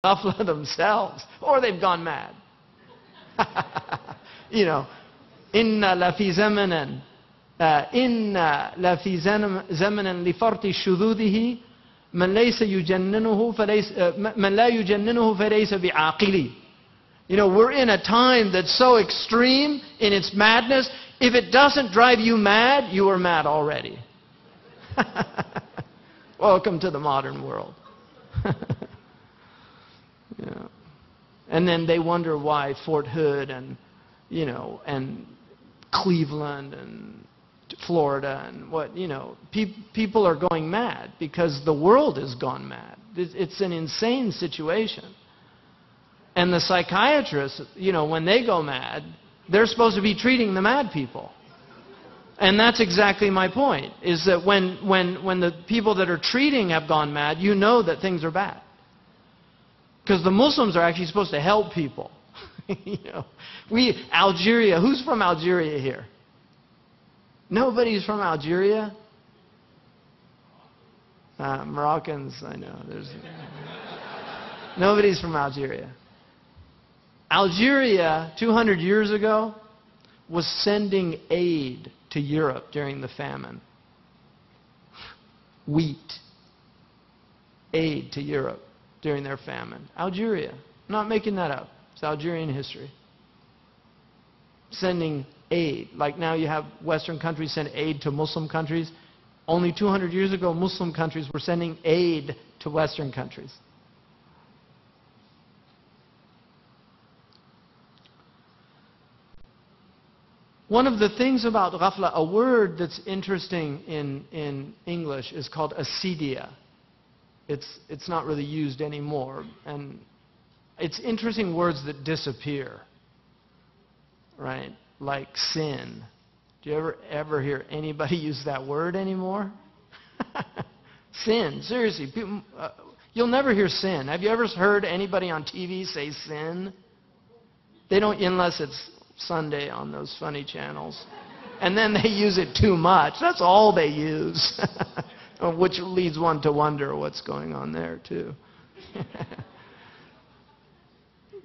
ghafla themselves, or they've gone mad. You know, inna la fi zamanan, inna la fi zamanan li farti shududihi, man laysa yujanninuhu falaysa, man la yujanninuhu falaysa bi'aqili. You know, we're in a time that's so extreme in its madness. If it doesn't drive you mad, you are mad already. Welcome to the modern world. Yeah. And then they wonder why Fort Hood and, you know, and Cleveland and Florida and what, you know, people are going mad because the world has gone mad. It's an insane situation. And the psychiatrists, you know, when they go mad, they're supposed to be treating the mad people. And that's exactly my point, is that when the people that are treating have gone mad, you know that things are bad. Because the Muslims are actually supposed to help people. You know, Algeria, who's from Algeria here? Nobody's from Algeria? Moroccans, I know. Nobody's from Algeria. Algeria, 200 years ago, was sending aid to Europe during the famine. Wheat. Aid to Europe during their famine. Algeria. I'm not making that up. It's Algerian history. Sending aid. Like now you have Western countries send aid to Muslim countries. Only 200 years ago, Muslim countries were sending aid to Western countries. One of the things about ghafla, a word that's interesting in English is called acedia. It's not really used anymore. And it's interesting words that disappear, right? Like sin. Do you ever hear anybody use that word anymore? Sin, seriously. People, you'll never hear sin. Have you ever heard anybody on TV say sin? They don't, unless it's Sunday on those funny channels. And then they use it too much. That's all they use. Which leads one to wonder what's going on there too.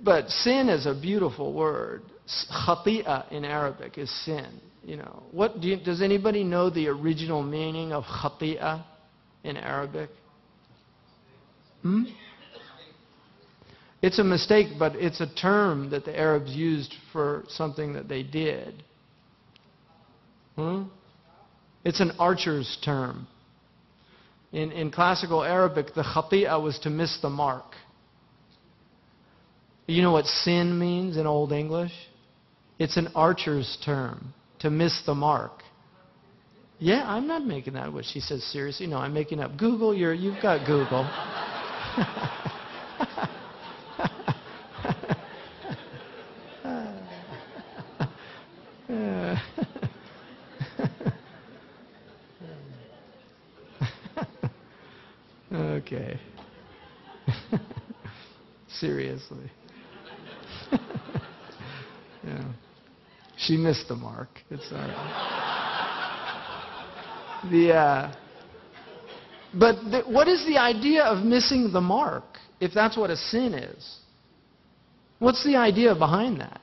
But sin is a beautiful word. Khati'ah in Arabic is sin. You know, does anybody know the original meaning of khati'ah in Arabic? It's a mistake, but it's a term that the Arabs used for something that they did. It's an archer's term. In classical Arabic, the khati'ah was to miss the mark. You know what sin means in Old English? It's an archer's term, to miss the mark. Yeah, I'm not making that what she says seriously. No, I'm making up. Google, you've got Google. Okay. Seriously. Yeah. She missed the mark. It's all right. What is the idea of missing the mark, if that's what a sin is? What's the idea behind that?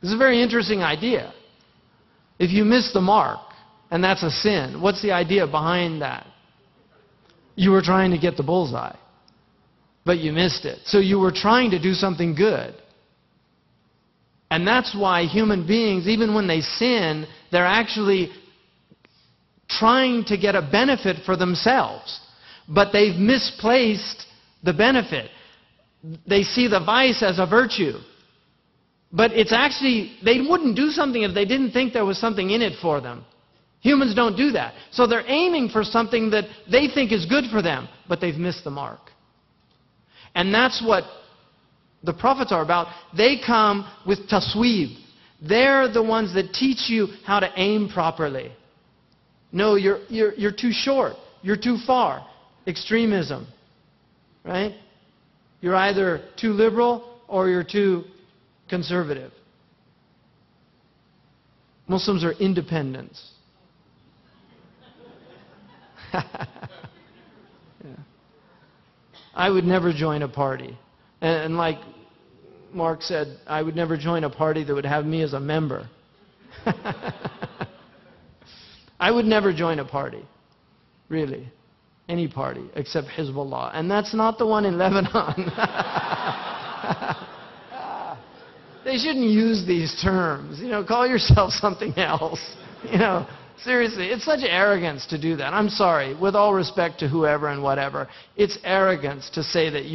It's a very interesting idea. If you miss the mark, and that's a sin, what's the idea behind that? You were trying to get the bullseye, but you missed it. So you were trying to do something good. And that's why human beings, even when they sin, they're actually trying to get a benefit for themselves. But they've misplaced the benefit. They see the vice as a virtue. But it's actually, they wouldn't do something if they didn't think there was something in it for them. Humans don't do that. So they're aiming for something that they think is good for them, but they've missed the mark. And that's what the prophets are about. They come with tasweeb. They're the ones that teach you how to aim properly. No, you're too short. You're too far. Extremism. Right? You're either too liberal or you're too conservative. Muslims are independents. Yeah. I would never join a party. And like Mark said, I would never join a party that would have me as a member. I would never join a party, really. Any party except Hezbollah. And that's not the one in Lebanon. They shouldn't use these terms. Call yourself something else. Seriously, it's such arrogance to do that. I'm sorry, with all respect to whoever and whatever, it's arrogance to say that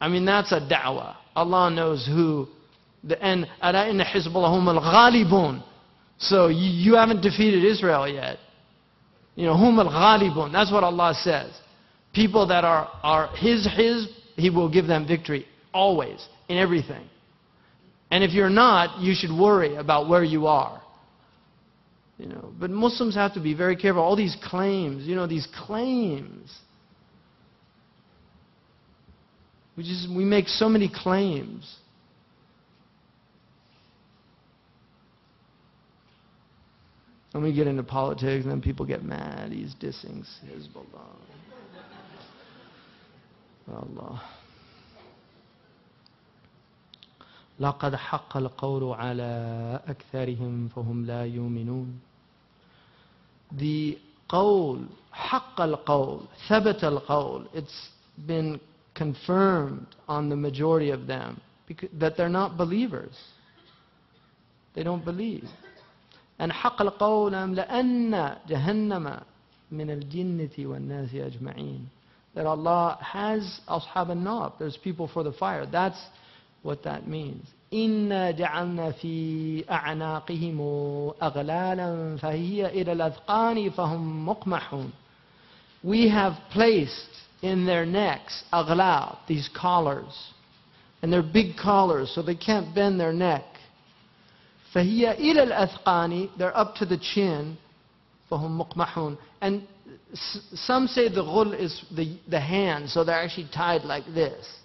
that's a da'wah. Allah knows who. And أَلَا إِنَّ حِزْبَ اللَّهِ هُمُ الْغَالِبُونَ. So you haven't defeated Israel yet. هُمُ الْغَالِبُونَ. That's what Allah says. People that are His, He will give them victory. Always. In everything. And if you're not, you should worry about where you are. But Muslims have to be very careful. All these claims, these claims. We make so many claims. And we get into politics, and then people get mad. He's dissing Hezbollah. Allah. لقد حق القول على أكثرهم فهم لا يؤمنون. The qawl, حق القول, ثبت القول, it's been confirmed on the majority of them that they're not believers. They don't believe. And حق القول لأن جهنم من الجنة والناس أجمعين. That Allah has أصحاب النار. There's people for the fire. That's what that means. إِنَّا جَعَلْنَا فِي أَعْنَاقِهِمْ أَغْلَالًا فَهِيَ إِلَى الْأَذْقَانِ فَهُمْ مُقْمَحُونَ. We have placed in their necks أغلال, these collars. And they're big collars, so they can't bend their neck. فَهِيَ إِلَى الْأَذْقَانِ, they're up to the chin. فَهُمْ مُقْمَحُونَ. And some say the ghul is the hand, so they're actually tied like this.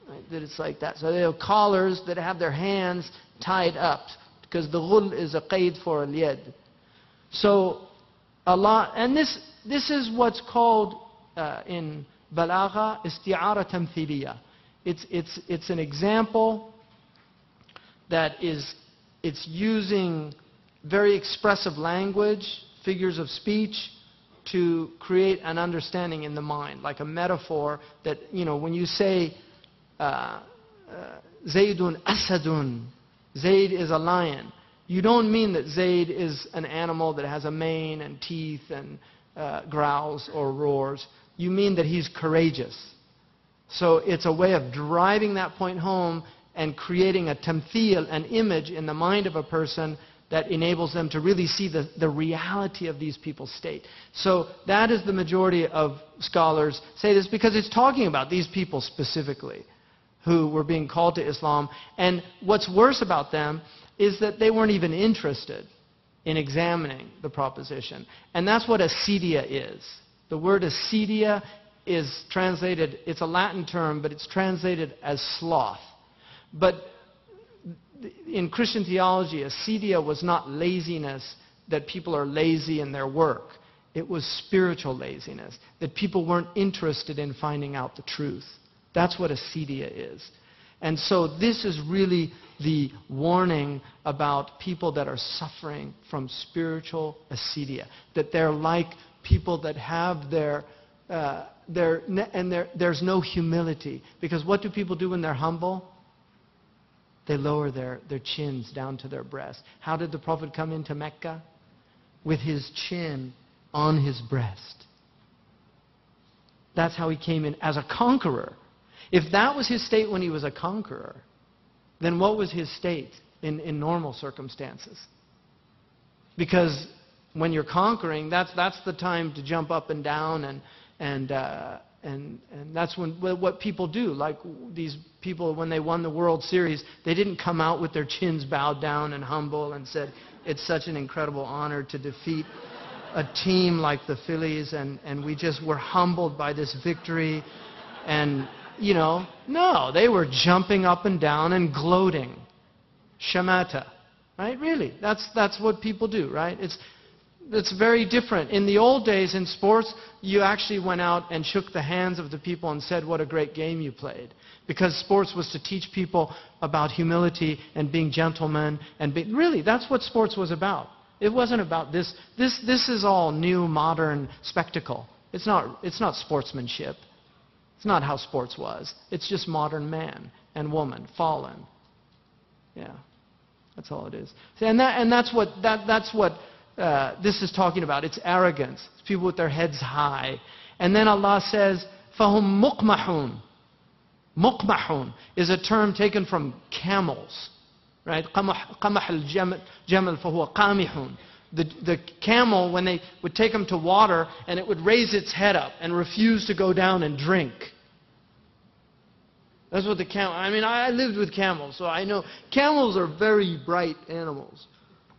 Right, that it's like that. So they have collars that have their hands tied up, because the ghul is a qaid for al-yad. So Allah, and this is what's called in balagha isti'ara tamthiliya. It's an example that it's using very expressive language, figures of speech, to create an understanding in the mind, like a metaphor that, when you say Zaydun Asadun, Zayd is a lion. You don't mean that Zayd is an animal that has a mane and teeth and growls or roars. You mean that he's courageous. So it's a way of driving that point home and creating a tamthil, an image in the mind of a person that enables them to really see the reality of these people's state. So that is the majority of scholars say this, because it's talking about these people specifically who were being called to Islam. And what's worse about them is that they weren't even interested in examining the proposition. And that's what acedia is. The word acedia is translated, it's a Latin term, but it's translated as sloth. But in Christian theology, acedia was not laziness, that people are lazy in their work. It was spiritual laziness, that people weren't interested in finding out the truth. That's what acedia is. And so this is really the warning about people that are suffering from spiritual acedia, that they're like people that have there's no humility. Because what do people do when they're humble? They lower their chins down to their breast. How did the Prophet come into Mecca? With his chin on his breast. That's how he came in, as a conqueror. If that was his state when he was a conqueror, then what was his state in normal circumstances? Because when you're conquering, that's the time to jump up and down, and that's what people do. Like these people, when they won the World Series, they didn't come out with their chins bowed down and humble and said, it's such an incredible honor to defeat a team like the Phillies, and we just were humbled by this victory. And, no, they were jumping up and down and gloating. Shamata. Right? Really. That's what people do, right? It's very different. In the old days, in sports, you actually went out and shook the hands of the people and said, what a great game you played. Because sports was to teach people about humility and being gentlemen. Really, that's what sports was about. It wasn't about this. This is all new, modern spectacle. It's not sportsmanship. It's not how sports was. It's just modern man and woman, fallen. Yeah, that's all it is. And that's what this is talking about. It's arrogance. It's people with their heads high. And then Allah says, فَهُمْ مُقْمَحُونَ. Muqmahun is a term taken from camels. Right? قَمَحَ الْجَمَلْ فَهُوَ قَامِحٌ. The camel, when they would take him to water, and it would raise its head up and refuse to go down and drink. That's what the camel... I mean, I lived with camels, so I know camels are very bright animals.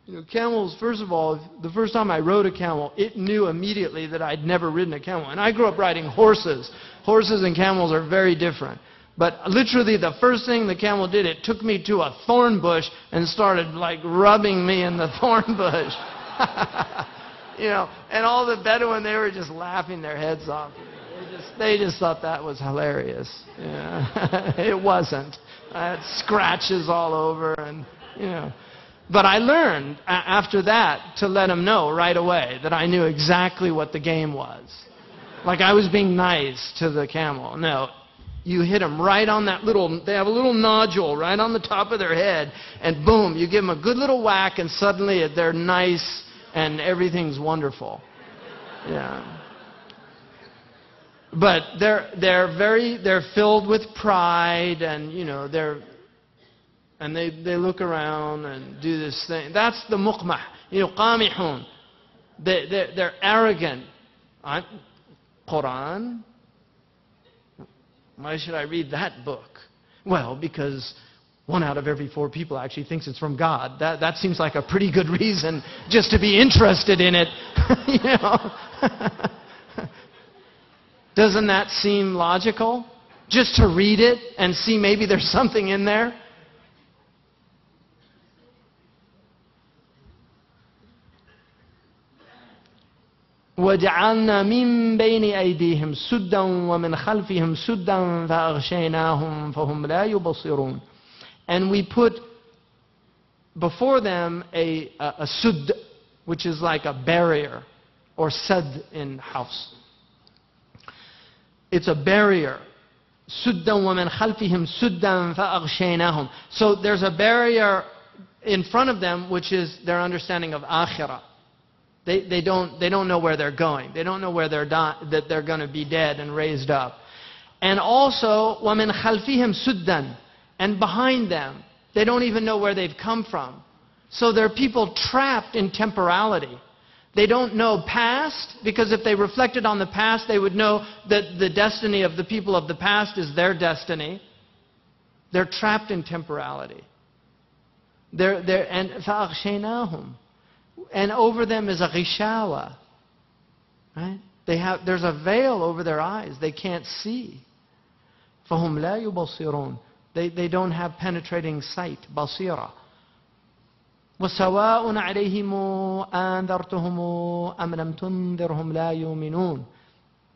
You know, camels, first of all, the first time I rode a camel, it knew immediately that I'd never ridden a camel. And I grew up riding horses. Horses and camels are very different. But literally the first thing the camel did, it took me to a thorn bush and started like rubbing me in the thorn bush. You know, and all the Bedouin, they were just laughing their heads off. They just thought that was hilarious. Yeah. It wasn't. I had scratches all over, and you know. But I learned after that to let them know right away that I knew exactly what the game was. Like I was being nice to the camel. No, you hit them right on that little, they have a little nodule right on the top of their head, and boom, you give them a good little whack, and suddenly they're nice and everything's wonderful. Yeah. But they're filled with pride, and you know, they look around and do this thing. That's the muqmah. You know, qamihun. They're arrogant. Quran? Why should I read that book? Well, because 1 out of every 4 people actually thinks it's from God. That seems like a pretty good reason just to be interested in it. You know? Doesn't that seem logical? Just to read it and see maybe there's something in there? وَجَعَلْنَا مِن بَيْنِ أَيْدِيهِمْ سُدًّا وَمِنْ خَلْفِهِمْ سُدًّا فَأَغْشَيْنَاهُمْ فَهُمْ لَا يُبْصِرُونَ. And we put before them a sud, which is like a barrier, or sad in house. It's a barrier. سُدًّا وَمِنْ خَلْفِهِمْ سُدًّا فَأَغْشَيْنَاهُم. So there's a barrier in front of them, which is their understanding of akhirah. They don't know where they're going. They don't know where that they're going to be dead and raised up. And also, وَمِنْ خَلْفِهِمْ سُدًّا. And behind them, they don't even know where they've come from. So they're people trapped in temporality. They don't know past, because if they reflected on the past, they would know that the destiny of the people of the past is their destiny. They're trapped in temporality. And فَأَغْشَيْنَاهُمْ. And over them is a ghishawa. Right? There's a veil over their eyes. They can't see. فَهُمْ لَا يُبَصِرُونَ. They don't have penetrating sight, basira. وَسَوَاءٌ عَلَيْهِمْ أَنذَرْتُهُمْ أَمْ لَمْ تُنذِرْهُمْ لَا يُؤْمِنُونَ.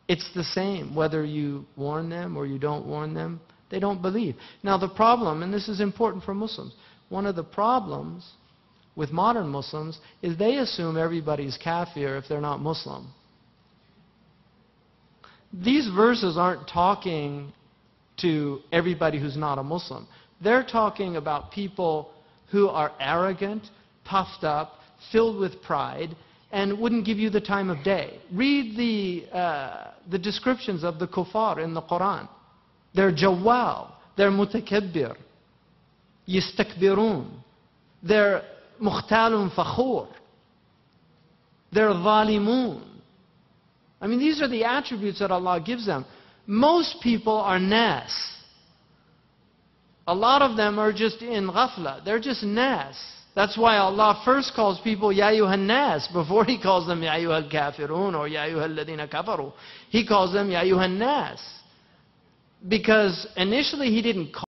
It's the same, whether you warn them or you don't warn them. They don't believe. Now the problem, and this is important for Muslims, one of the problems with modern Muslims is they assume everybody's kafir if they're not Muslim. These verses aren't talking to everybody who's not a Muslim. They're talking about people who are arrogant, puffed up, filled with pride, and wouldn't give you the time of day. Read the descriptions of the kuffar in the Quran. They're jawwal, they're mutakabbir, yistakbirun, they're mukhtalun fakhur, they're zalimun. I mean, these are the attributes that Allah gives them. Most people are nas. A lot of them are just in ghafla. They're just nas. That's why Allah first calls people Ya ayyuhan nas before He calls them Ya ayyuhal kafirun or Ya ayyuhal ladina kafaru. He calls them Ya ayyuhan nas. Because initially He didn't call